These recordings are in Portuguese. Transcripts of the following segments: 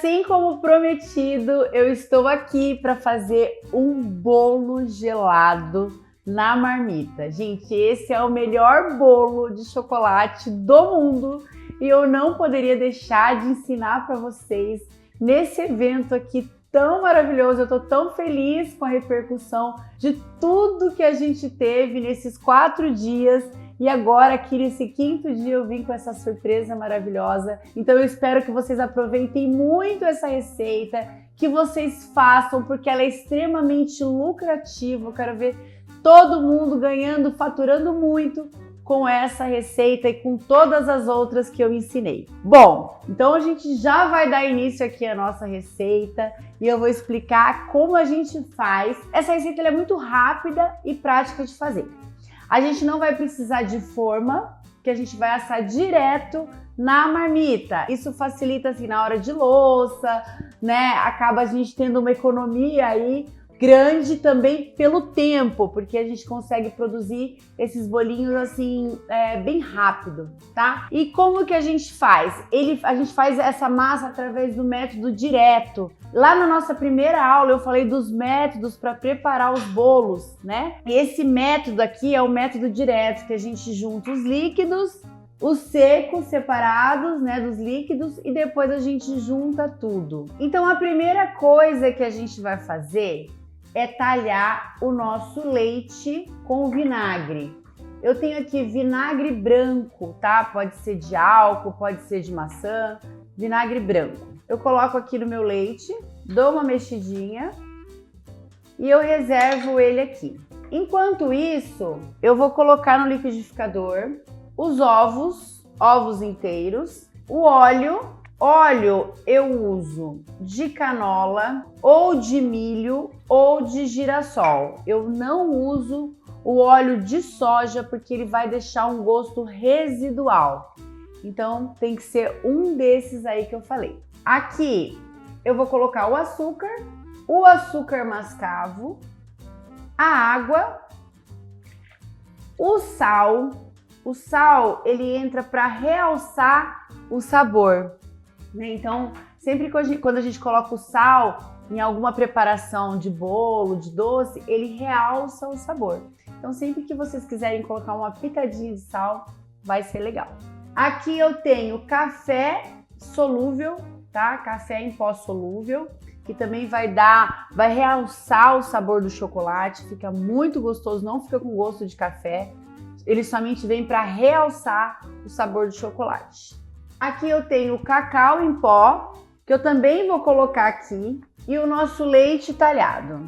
assim como prometido, eu estou aqui para fazer um bolo gelado na marmita. Gente, esse é o melhor bolo de chocolate do mundo e eu não poderia deixar de ensinar para vocês nesse evento aqui tão maravilhoso. Eu tô tão feliz com a repercussão de tudo que a gente teve nesses 4 dias. E agora aqui nesse 5º dia eu vim com essa surpresa maravilhosa. Então eu espero que vocês aproveitem muito essa receita, que vocês façam, porque ela é extremamente lucrativa. Eu quero ver todo mundo ganhando, faturando muito com essa receita e com todas as outras que eu ensinei. Bom, então a gente já vai dar início aqui à nossa receita e eu vou explicar como a gente faz. Essa receita é muito rápida e prática de fazer. A gente não vai precisar de forma, que a gente vai assar direto na marmita. Isso facilita assim na hora de louça, né? Acaba a gente tendo uma economia aí grande também pelo tempo, porque a gente consegue produzir esses bolinhos assim bem rápido, tá? E como que a gente faz? A gente faz essa massa através do método direto. Lá na nossa primeira aula eu falei dos métodos para preparar os bolos, né? E esse método aqui é o método direto, que a gente junta os líquidos, os secos separados, né, dos líquidos, e depois a gente junta tudo. Então a primeira coisa que a gente vai fazer é talhar o nosso leite com vinagre. Eu tenho aqui vinagre branco, tá? Pode ser de álcool, pode ser de maçã, vinagre branco. Eu coloco aqui no meu leite, dou uma mexidinha e eu reservo ele aqui. Enquanto isso, eu vou colocar no liquidificador os ovos inteiros, o óleo. Óleo eu uso de canola, ou de milho, ou de girassol. Eu não uso o óleo de soja porque ele vai deixar um gosto residual. Então tem que ser um desses aí que eu falei. Aqui eu vou colocar o açúcar mascavo, a água, o sal. O sal ele entra para realçar o sabor. Então, sempre quando a gente coloca o sal em alguma preparação de bolo, de doce, ele realça o sabor. Então, sempre que vocês quiserem colocar uma pitadinha de sal, vai ser legal. Aqui eu tenho café solúvel, tá? Café em pó solúvel, que também vai realçar o sabor do chocolate, fica muito gostoso, não fica com gosto de café. Ele somente vem para realçar o sabor do chocolate. Aqui eu tenho o cacau em pó, que eu também vou colocar aqui, e o nosso leite talhado.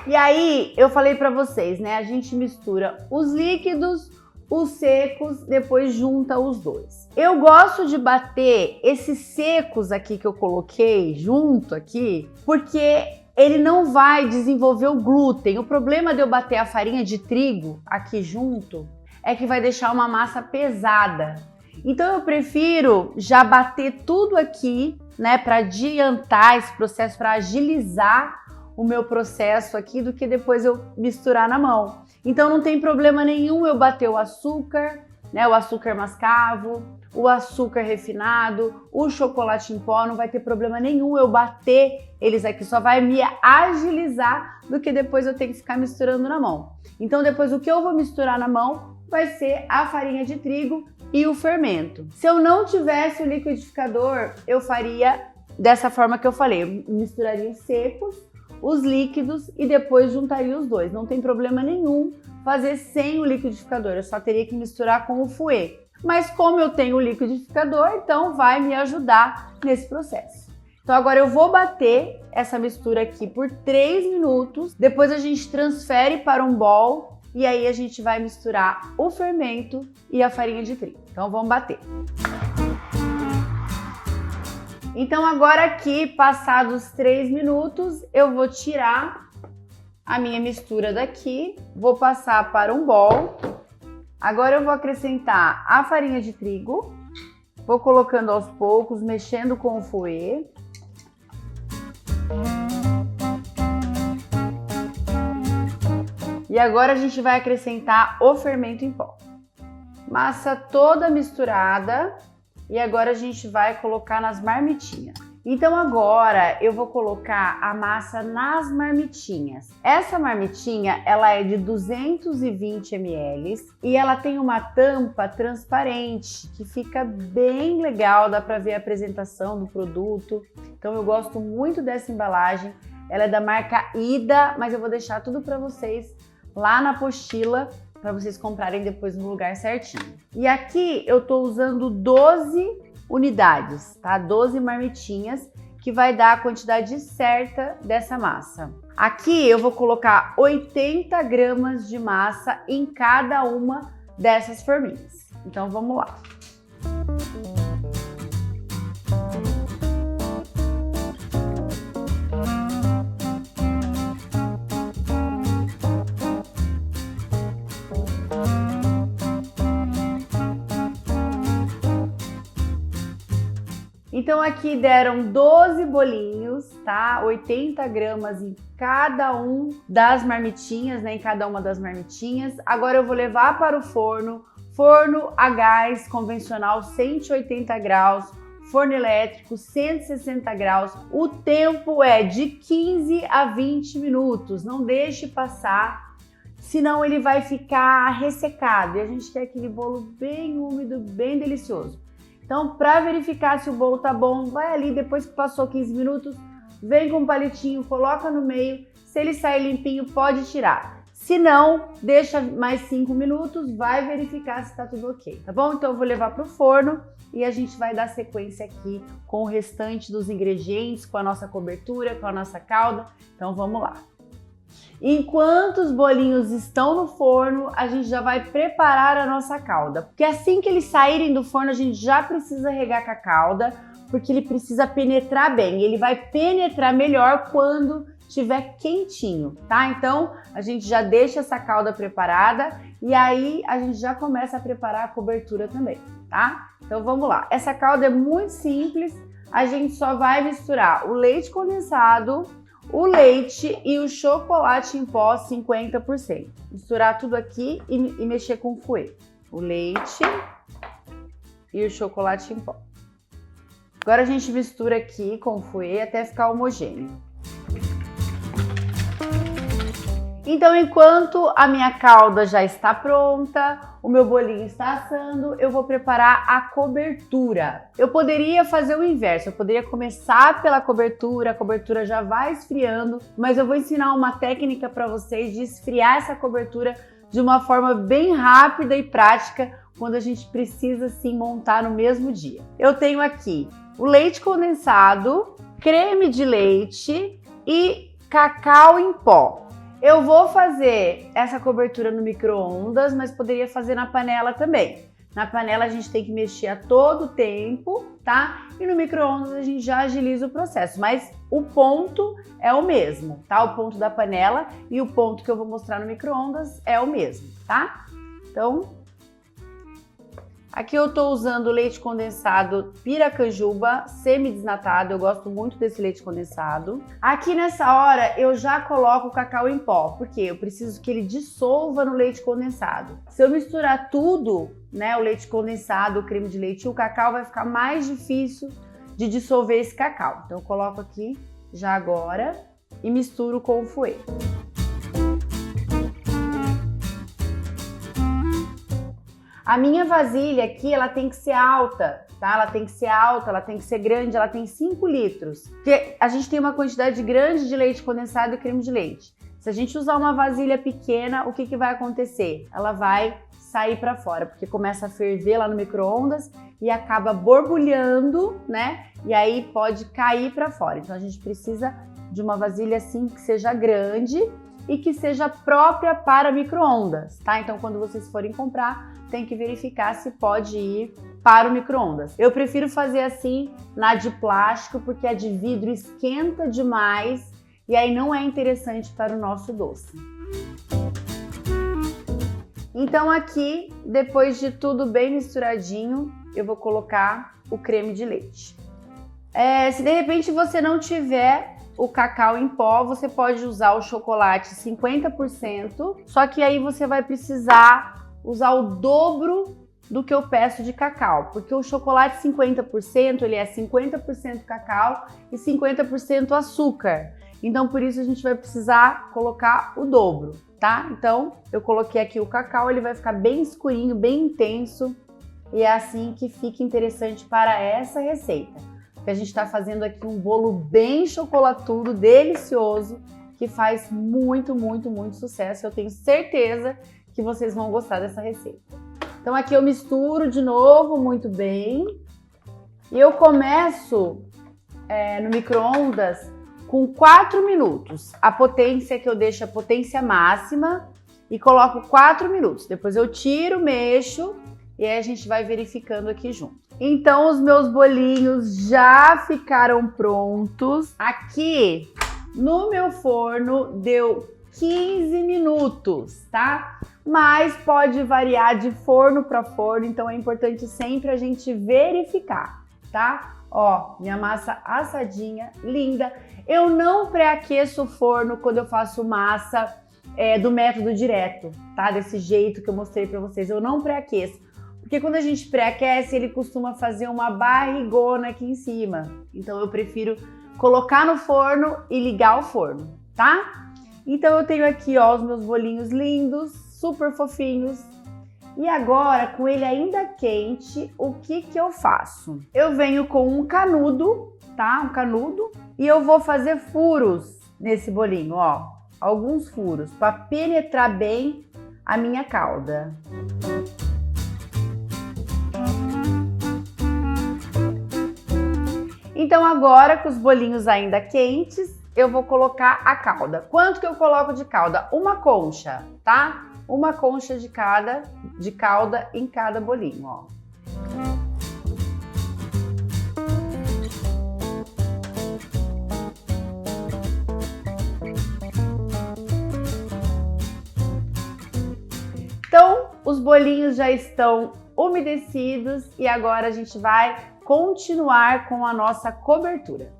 E aí, eu falei para vocês, né? A gente mistura os líquidos, os secos, depois junta os dois. Eu gosto de bater esses secos aqui que eu coloquei junto aqui, porque ele não vai desenvolver o glúten. O problema de eu bater a farinha de trigo aqui junto é que vai deixar uma massa pesada. Então eu prefiro já bater tudo aqui, né, para adiantar esse processo, para agilizar o meu processo aqui, do que depois eu misturar na mão. Então não tem problema nenhum eu bater o açúcar, né, o açúcar mascavo, o açúcar refinado, o chocolate em pó, não vai ter problema nenhum eu bater eles aqui, só vai me agilizar do que depois eu tenho que ficar misturando na mão. Então depois o que eu vou misturar na mão vai ser a farinha de trigo e o fermento. Se eu não tivesse o liquidificador, eu faria dessa forma que eu falei, eu misturaria os secos, os líquidos e depois juntaria os dois. Não tem problema nenhum fazer sem o liquidificador, eu só teria que misturar com o fouet. Mas como eu tenho o liquidificador, então vai me ajudar nesse processo. Então agora eu vou bater essa mistura aqui por 3 minutos, depois a gente transfere para um bowl e aí a gente vai misturar o fermento e a farinha de trigo. Então vamos bater. Então agora aqui, passados 3 minutos, eu vou tirar a minha mistura daqui, vou passar para um bowl. Agora eu vou acrescentar a farinha de trigo, vou colocando aos poucos, mexendo com o fouet. E agora a gente vai acrescentar o fermento em pó. Massa toda misturada. E agora a gente vai colocar nas marmitinhas. Então agora eu vou colocar a massa nas marmitinhas. Essa marmitinha, ela é de 220 ml e ela tem uma tampa transparente que fica bem legal, dá para ver a apresentação do produto. Então eu gosto muito dessa embalagem. Ela é da marca Ida, mas eu vou deixar tudo para vocês lá na apostila para vocês comprarem depois no lugar certinho. E aqui eu tô usando 12 unidades, tá? 12 marmitinhas, que vai dar a quantidade certa dessa massa. Aqui eu vou colocar 80 gramas de massa em cada uma dessas forminhas. Então vamos lá. Então aqui deram 12 bolinhos, tá? 80 gramas em cada um das marmitinhas, né? Em cada uma das marmitinhas. Agora eu vou levar para o forno, forno a gás convencional 180 graus, forno elétrico 160 graus. O tempo é de 15 a 20 minutos, não deixe passar, senão ele vai ficar ressecado e a gente quer aquele bolo bem úmido, bem delicioso. Então, para verificar se o bolo tá bom, vai ali, depois que passou 15 minutos, vem com um palitinho, coloca no meio. Se ele sair limpinho, pode tirar. Se não, deixa mais 5 minutos, vai verificar se tá tudo ok, tá bom? Então, eu vou levar pro forno e a gente vai dar sequência aqui com o restante dos ingredientes, com a nossa cobertura, com a nossa calda. Então, vamos lá. Enquanto os bolinhos estão no forno, a gente já vai preparar a nossa calda. Porque assim que eles saírem do forno, a gente já precisa regar com a calda, porque ele precisa penetrar bem. Ele vai penetrar melhor quando estiver quentinho, tá? Então, a gente já deixa essa calda preparada e aí a gente já começa a preparar a cobertura também, tá? Então, vamos lá. Essa calda é muito simples. A gente só vai misturar o leite condensado, o leite e o chocolate em pó 50%. Misturar tudo aqui e mexer com o fouet. O leite e o chocolate em pó. Agora a gente mistura aqui com o fouet até ficar homogêneo. Então, enquanto a minha calda já está pronta, o meu bolinho está assando, eu vou preparar a cobertura. Eu poderia fazer o inverso, eu poderia começar pela cobertura, a cobertura já vai esfriando, mas eu vou ensinar uma técnica para vocês de esfriar essa cobertura de uma forma bem rápida e prática, quando a gente precisa sim montar no mesmo dia. Eu tenho aqui o leite condensado, creme de leite e cacau em pó. Eu vou fazer essa cobertura no micro-ondas, mas poderia fazer na panela também. Na panela a gente tem que mexer a todo tempo, tá? E no micro-ondas a gente já agiliza o processo, mas o ponto é o mesmo, tá? O ponto da panela e o ponto que eu vou mostrar no micro-ondas é o mesmo, tá? Então, aqui eu tô usando leite condensado Piracanjuba, semi-desnatado, eu gosto muito desse leite condensado. Aqui nessa hora eu já coloco o cacau em pó, porque eu preciso que ele dissolva no leite condensado. Se eu misturar tudo, né, o leite condensado, o creme de leite e o cacau, vai ficar mais difícil de dissolver esse cacau. Então eu coloco aqui já agora e misturo com o fouet. A minha vasilha aqui, ela tem que ser alta, tá? Ela tem que ser alta, ela tem que ser grande, ela tem 5 litros. Porque a gente tem uma quantidade grande de leite condensado e creme de leite. Se a gente usar uma vasilha pequena, o que que vai acontecer? Ela vai sair para fora, porque começa a ferver lá no micro-ondas e acaba borbulhando, né? E aí pode cair para fora. Então a gente precisa de uma vasilha assim que seja grande e que seja própria para micro-ondas, tá? Então quando vocês forem comprar, tem que verificar se pode ir para o micro-ondas. Eu prefiro fazer assim na de plástico, porque a de vidro esquenta demais e aí não é interessante para o nosso doce. Então aqui, depois de tudo bem misturadinho, eu vou colocar o creme de leite. Se de repente você não tiver o cacau em pó, você pode usar o chocolate 50%, só que aí você vai precisar usar o dobro do que eu peço de cacau, porque o chocolate 50% ele é 50% cacau e 50% açúcar. Então por isso a gente vai precisar colocar o dobro, tá? Então eu coloquei aqui o cacau, ele vai ficar bem escurinho, bem intenso e é assim que fica interessante para essa receita. Porque a gente está fazendo aqui um bolo bem chocolatudo, delicioso, que faz muito, muito, muito sucesso. Eu tenho certeza que vocês vão gostar dessa receita. Então aqui eu misturo de novo muito bem. E eu começo no micro-ondas com 4 minutos. A potência que eu deixo a potência máxima e coloco 4 minutos. Depois eu tiro, mexo e aí a gente vai verificando aqui junto. Então os meus bolinhos já ficaram prontos. Aqui no meu forno deu 15 minutos, tá? Mas pode variar de forno para forno, então é importante sempre a gente verificar, tá? Ó, minha massa assadinha, linda. Eu não pré-aqueço o forno quando eu faço massa do método direto, tá? Desse jeito que eu mostrei para vocês, eu não pré-aqueço. Porque quando a gente pré-aquece, ele costuma fazer uma barrigona aqui em cima. Então eu prefiro colocar no forno e ligar o forno, tá? Então eu tenho aqui, ó, os meus bolinhos lindos, super fofinhos. E agora, com ele ainda quente, o que que eu faço? Eu venho com um canudo, tá? Um canudo. E eu vou fazer furos nesse bolinho, ó. Alguns furos, para penetrar bem a minha calda. Então agora, com os bolinhos ainda quentes, eu vou colocar a calda. Quanto que eu coloco de calda? Uma concha, tá? Uma concha de calda em cada bolinho, ó. Então, os bolinhos já estão umedecidos e agora a gente vai continuar com a nossa cobertura.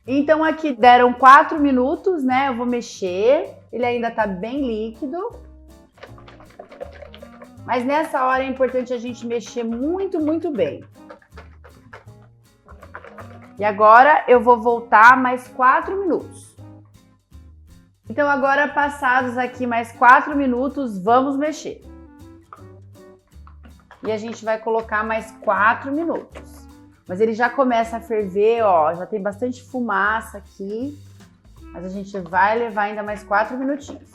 Então aqui deram 4 minutos, né? Eu vou mexer, ele ainda tá bem líquido. Mas nessa hora é importante a gente mexer muito, muito bem. E agora eu vou voltar mais 4 minutos. Então agora passados aqui mais 4 minutos, vamos mexer. E a gente vai colocar mais 4 minutos. Mas ele já começa a ferver, ó, já tem bastante fumaça aqui. Mas a gente vai levar ainda mais 4 minutinhos.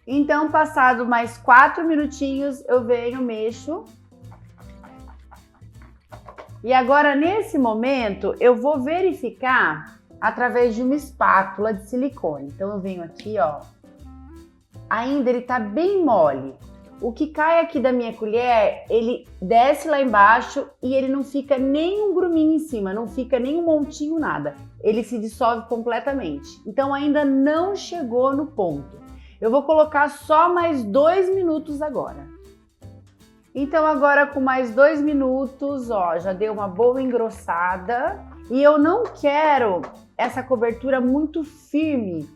Então, passado mais 4 minutinhos, eu venho, mexo. E agora, nesse momento, eu vou verificar através de uma espátula de silicone. Então, eu venho aqui, ó. Ainda ele tá bem mole. O que cai aqui da minha colher, ele desce lá embaixo e ele não fica nem um gruminho em cima, não fica nem um montinho, nada. Ele se dissolve completamente. Então ainda não chegou no ponto. Eu vou colocar só mais 2 minutos agora. Então agora com mais 2 minutos, ó, já deu uma boa engrossada. E eu não quero essa cobertura muito firme,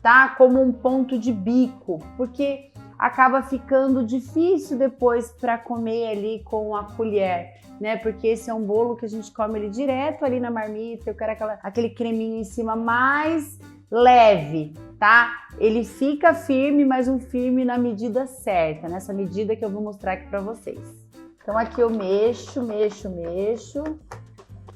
tá? Como um ponto de bico, porque acaba ficando difícil depois para comer ali com a colher, né? Porque esse é um bolo que a gente come ele direto ali na marmita. Eu quero aquele creminho em cima mais leve, tá? Ele fica firme, mas um firme na medida certa, nessa medida que eu vou mostrar aqui para vocês. Então aqui eu mexo, mexo, mexo.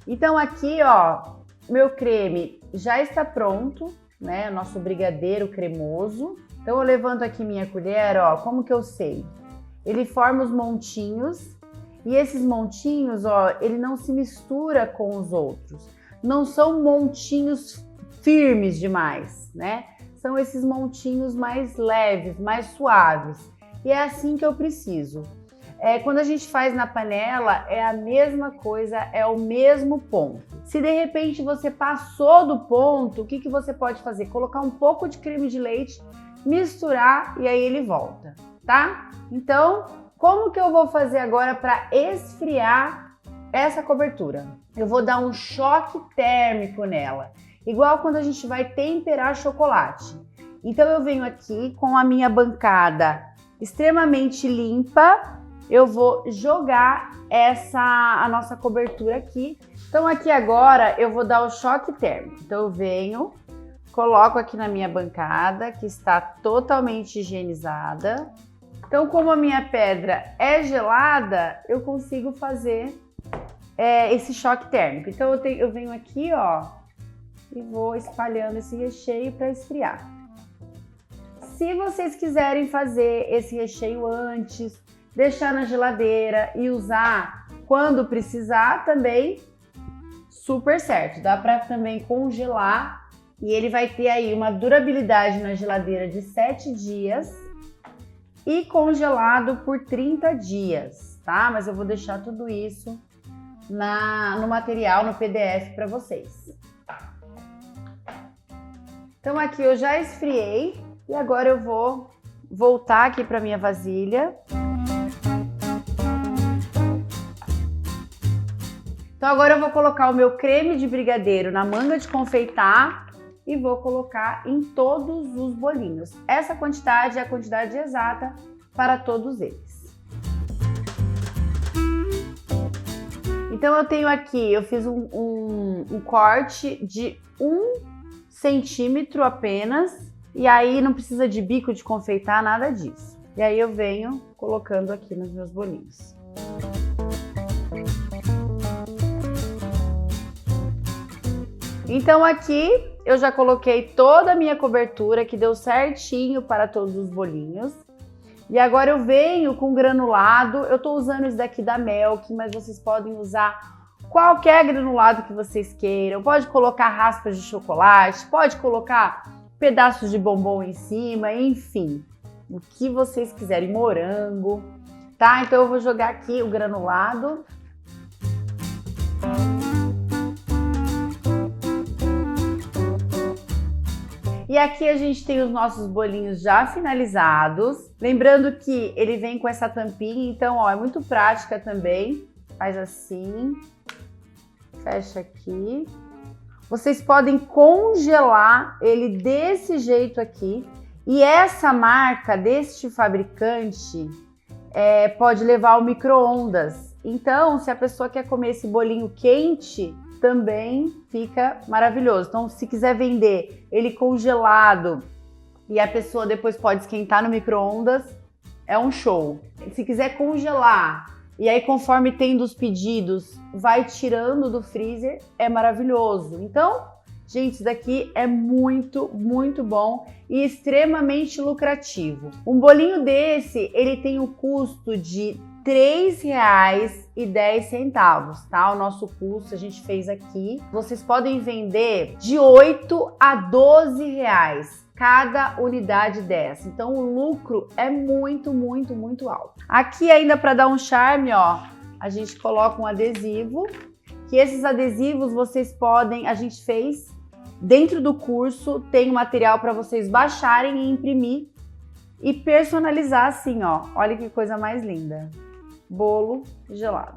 Então aqui, ó, meu creme já está pronto, né? Nosso brigadeiro cremoso. Então eu levanto aqui minha colher, ó, como que eu sei? Ele forma os montinhos e esses montinhos, ó, ele não se mistura com os outros. Não são montinhos firmes demais, né? São esses montinhos mais leves, mais suaves. E é assim que eu preciso. Quando a gente faz na panela, é a mesma coisa, é o mesmo ponto. Se de repente você passou do ponto, o que que você pode fazer? Colocar um pouco de creme de leite, misturar e aí ele volta, tá? Então, como que eu vou fazer agora para esfriar essa cobertura? Eu vou dar um choque térmico nela, igual quando a gente vai temperar chocolate. Então eu venho aqui com a minha bancada extremamente limpa eu vou jogar a nossa cobertura aqui. Então aqui agora eu vou dar o choque térmico. Então eu venho, coloco aqui na minha bancada, que está totalmente higienizada. Então como a minha pedra é gelada, eu consigo fazer esse choque térmico. Então eu venho aqui, ó, e vou espalhando esse recheio para esfriar. Se vocês quiserem fazer esse recheio antes, deixar na geladeira e usar quando precisar também, super certo. Dá para também congelar e ele vai ter aí uma durabilidade na geladeira de 7 dias e congelado por 30 dias, tá? Mas eu vou deixar tudo isso no material, no PDF para vocês. Então aqui eu já esfriei e agora eu vou voltar aqui para minha vasilha. Então agora eu vou colocar o meu creme de brigadeiro na manga de confeitar e vou colocar em todos os bolinhos. Essa quantidade é a quantidade exata para todos eles. Então eu tenho aqui, eu fiz um corte de 1 centímetro apenas, e aí não precisa de bico de confeitar, nada disso. E aí eu venho colocando aqui nos meus bolinhos. Então aqui eu já coloquei toda a minha cobertura, que deu certinho para todos os bolinhos. E agora eu venho com granulado, eu tô usando esse daqui da Melk, mas vocês podem usar qualquer granulado que vocês queiram. Pode colocar raspas de chocolate, pode colocar pedaços de bombom em cima, enfim, o que vocês quiserem, morango, tá? Então eu vou jogar aqui o granulado. E aqui a gente tem os nossos bolinhos já finalizados. Lembrando que ele vem com essa tampinha, então, ó, é muito prática também. Faz assim, fecha aqui. Vocês podem congelar ele desse jeito aqui. E essa marca deste fabricante pode levar ao micro-ondas. Então, se a pessoa quer comer esse bolinho quente, também fica maravilhoso. Então, se quiser vender ele congelado e a pessoa depois pode esquentar no micro-ondas, é um show. Se quiser congelar e aí conforme tendo os pedidos, vai tirando do freezer, é maravilhoso. Então, gente, isso daqui é muito, muito bom e extremamente lucrativo. Um bolinho desse, ele tem o custo de R$ 3,10, tá? O nosso custo a gente fez aqui. Vocês podem vender de 8 a 12 reais cada unidade dessa. Então o lucro é muito, muito, muito alto. Aqui ainda para dar um charme, ó, a gente coloca um adesivo, que esses adesivos vocês podem, a gente fez dentro do curso, tem um material para vocês baixarem e imprimir e personalizar assim, ó. Olha que coisa mais linda. Bolo gelado.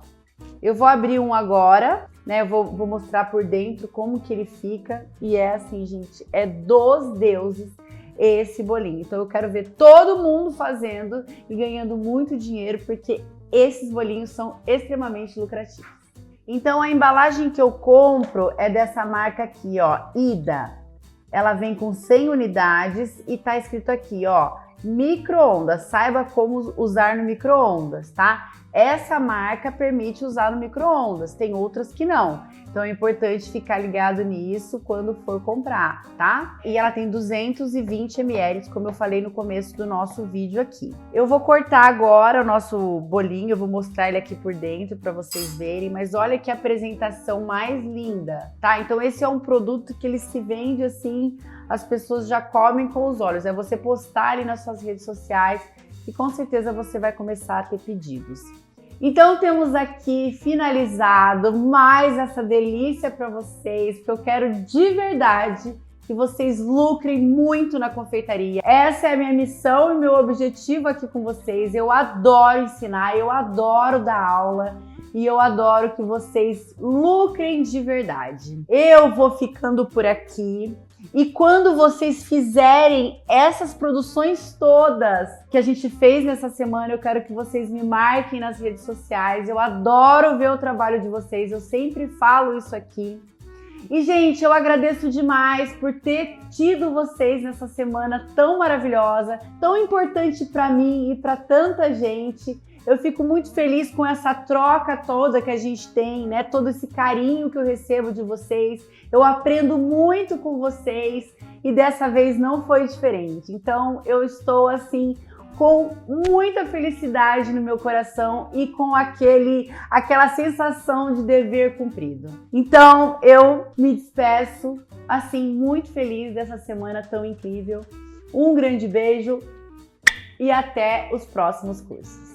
Eu vou abrir um agora, né? Eu vou mostrar por dentro como que ele fica. E é assim, gente, é dos deuses esse bolinho. Então eu quero ver todo mundo fazendo e ganhando muito dinheiro, porque esses bolinhos são extremamente lucrativos. Então a embalagem que eu compro é dessa marca aqui, ó, Ida. Ela vem com 100 unidades e tá escrito aqui, ó, micro-ondas, saiba como usar no micro-ondas, tá? Essa marca permite usar no micro-ondas, tem outras que não. Então é importante ficar ligado nisso quando for comprar, tá? E ela tem 220 ml, como eu falei no começo do nosso vídeo aqui. Eu vou cortar agora o nosso bolinho, eu vou mostrar ele aqui por dentro para vocês verem, mas olha que apresentação mais linda, tá? Então esse é um produto que ele se vende assim, as pessoas já comem com os olhos. É você postar ali nas suas redes sociais e com certeza você vai começar a ter pedidos. Então temos aqui finalizado mais essa delícia para vocês, porque eu quero de verdade que vocês lucrem muito na confeitaria. Essa é a minha missão e meu objetivo aqui com vocês. Eu adoro ensinar, eu adoro dar aula e eu adoro que vocês lucrem de verdade. Eu vou ficando por aqui. E quando vocês fizerem essas produções todas que a gente fez nessa semana, eu quero que vocês me marquem nas redes sociais. Eu adoro ver o trabalho de vocês, eu sempre falo isso aqui. E, gente, eu agradeço demais por ter tido vocês nessa semana tão maravilhosa, tão importante para mim e para tanta gente. Eu fico muito feliz com essa troca toda que a gente tem, né? Todo esse carinho que eu recebo de vocês. Eu aprendo muito com vocês e dessa vez não foi diferente. Então, eu estou assim com muita felicidade no meu coração e com aquela sensação de dever cumprido. Então, eu me despeço assim muito feliz dessa semana tão incrível. Um grande beijo e até os próximos cursos.